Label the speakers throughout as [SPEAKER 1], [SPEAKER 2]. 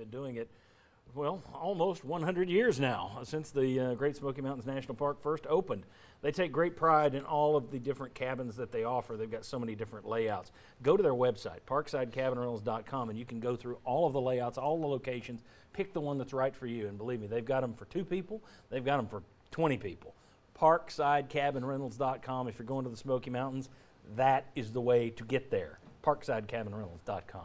[SPEAKER 1] been doing it, well, almost 100 years now, since the Great Smoky Mountains National Park first opened. They take great pride in all of the different cabins that they offer. They've got so many different layouts. Go to their website, parksidecabinrentals.com, and you can go through all of the layouts, all the locations, pick the one that's right for you. And believe me, they've got them for 2 people. They've got them for 20 people. Parksidecabinrentals.com. If you're going to the Smoky Mountains, that is the way to get there. Parksidecabinrentals.com.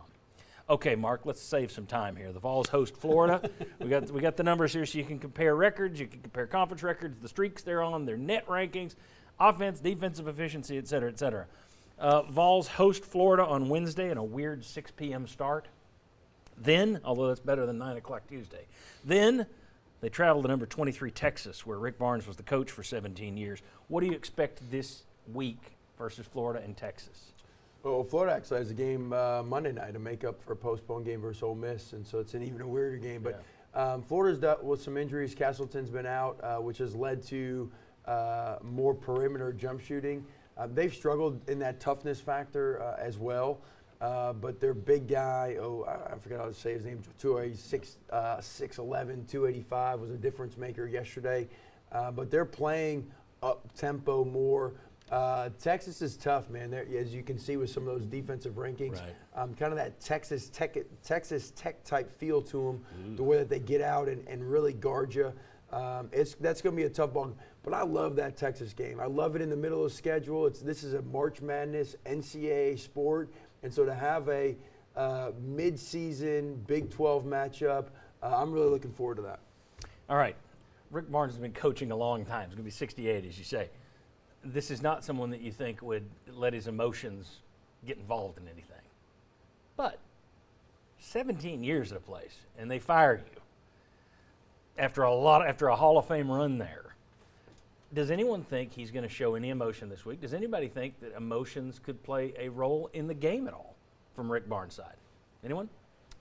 [SPEAKER 1] Okay, Mark, let's save some time here. The Vols host Florida. we got the numbers here so you can compare records, you can compare conference records, the streaks they're on, their net rankings, offense, defensive efficiency, et cetera, et cetera. Vols host Florida on Wednesday in a weird 6 p.m. start. Then, although that's better than 9 o'clock Tuesday, then they travel to number 23 Texas, where Rick Barnes was the coach for 17 years. What do you expect this week versus Florida and Texas?
[SPEAKER 2] Well, Florida actually has a game Monday night to make up for a postponed game versus Ole Miss, and so it's an even weirder game. But Florida's dealt with some injuries. Castleton's been out, which has led to more perimeter jump shooting. They've struggled in that toughness factor as well. But their big guy, I forgot how to say his name, he's 6'11", 285, was a difference maker yesterday. But they're playing up-tempo more. Texas is tough, man. As you can see with some of those defensive rankings, kind of that Texas Tech type feel to them, the way that they get out and really guard you. That's going to be a tough ball. But I love that Texas game. I love it in the middle of the schedule. This is a March Madness NCAA sport, and so to have a mid-season Big 12 matchup, I'm really looking forward to that. All
[SPEAKER 1] right. Rick Barnes has been coaching a long time. He's going to be 68, as you say. This is not someone that you think would let his emotions get involved in anything. But 17 years at a place, and they fire you after a Hall of Fame run there. Does anyone think he's going to show any emotion this week? Does anybody think that emotions could play a role in the game at all from Rick Barnes' side? Anyone?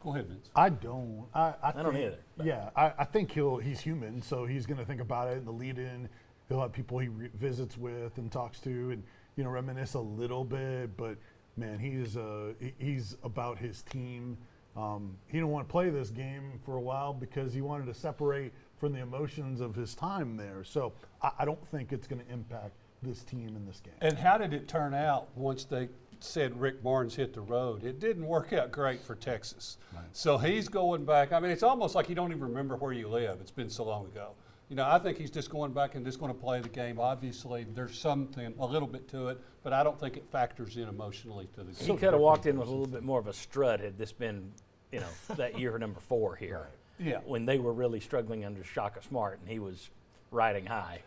[SPEAKER 3] Go ahead, Vince.
[SPEAKER 4] I don't. I
[SPEAKER 1] don't either.
[SPEAKER 4] Yeah, I think he's human, so he's going to think about it in the lead-in. He'll have people he visits with and talks to, and reminisce a little bit. But man, he's about his team. He didn't want to play this game for a while because he wanted to separate from the emotions of his time there. So I don't think it's going to impact this team in this game.
[SPEAKER 3] And how did it turn out once they said Rick Barnes hit the road? It didn't work out great for Texas. Right. So he's going back. I mean, it's almost like you don't even remember where you live. It's been so long ago. I think he's just going back and just going to play the game. Obviously, there's something, a little bit to it, but I don't think it factors in emotionally to the game.
[SPEAKER 1] He could have walked in with a little bit more of a strut had this been, that year number 4 here.
[SPEAKER 3] Right. Yeah.
[SPEAKER 1] When they were really struggling under Shaka Smart and he was riding high.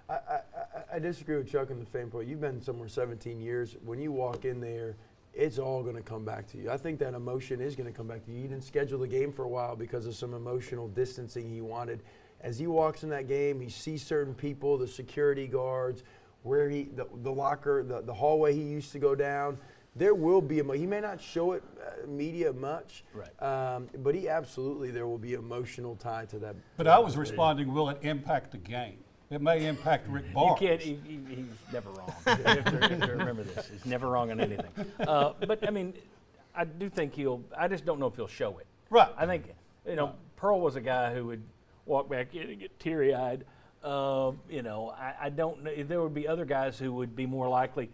[SPEAKER 2] I disagree with Chuck on the same point. You've been somewhere 17 years. When you walk in there, it's all going to come back to you. I think that emotion is going to come back to you. You didn't schedule the game for a while because of some emotional distancing he wanted. As he walks in that game, he sees certain people, the security guards, where the locker, the hallway he used to go down. There will be he may not show it media much,
[SPEAKER 1] right?
[SPEAKER 2] But there will be emotional tie to that.
[SPEAKER 3] But I was responding, will it impact the game? It may impact Rick Barnes.
[SPEAKER 1] You can't, he's never wrong. You have to remember this. He's never wrong on anything. But I mean, I do think I just don't know if he'll show it.
[SPEAKER 3] Right.
[SPEAKER 1] I think, Pearl was a guy who would walk back in and get teary-eyed. I don't know. There would be other guys who would be more likely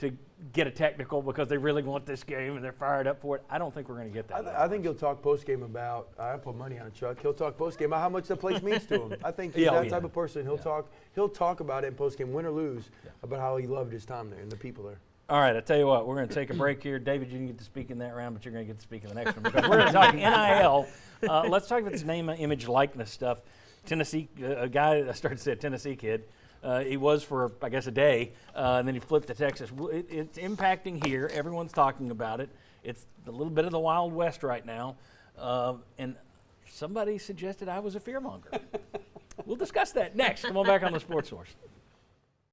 [SPEAKER 1] to get a technical because they really want this game and they're fired up for it. I don't think we're going to get that.
[SPEAKER 2] I think he'll talk post-game about, I put money on Chuck, he'll talk post-game about how much the place means to him. I think he's that type of person. He'll talk about it in post-game, win or lose, about how he loved his time there and the people there.
[SPEAKER 1] All right, I tell you what, we're going to take a break here. David, you didn't get to speak in that round, but you're going to get to speak in the next one because we're going to talk NIL. Let's talk about this name, image, likeness stuff. Tennessee, a guy, I started to say a Tennessee kid. He was for, I guess, a day, and then he flipped to Texas. It's impacting here. Everyone's talking about it. It's a little bit of the Wild West right now. And somebody suggested I was a fearmonger. We'll discuss that next. Come on back on the Sports Source.